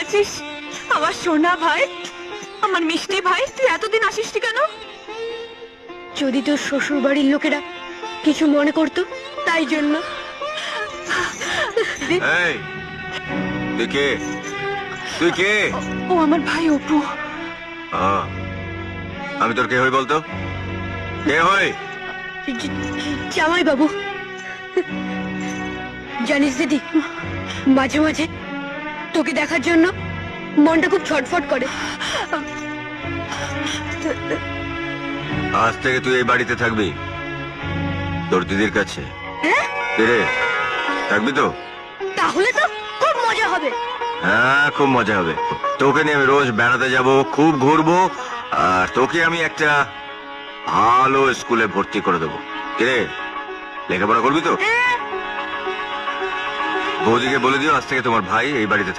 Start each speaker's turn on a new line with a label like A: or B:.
A: এসেছিস আমার সোনা ভাই, আমার মিষ্টি ভাই। তুই এতদিন আসিসনি কেন?
B: যদি তোর শ্বশুর বাড়ির লোকেরা কিছু মনে করতো তাই জন্য।
C: এই, তুই কে? তুই কে?
A: ও আমার ভাই অপু।
C: আমি তোর কে হই বলতো? কে হই?
B: জামাই বাবু। জানিস দিদি, মাঝে মাঝে তোকে দেখার জন্য মনটা খুব ছটফট করে।
C: আজ থেকে তুই এই বাড়িতে থাকবি, তোর দিদির কাছে। রে, থাকবি তো?
B: তাহলে তো খুব মজা হবে।
C: হ্যাঁ, খুব মজা হবে। তোকে নিয়ে আমি রোজ বেড়াতে যাব, খুব ঘুরবো, আর তোকে আমি একটা ভালো স্কুলে ভর্তি করে দেবো। রে, লেখাপড়া করবি তো? বৌদিকে বলে দিও আজ থেকে তোমার ভাই এই বাড়িতে থাকবে।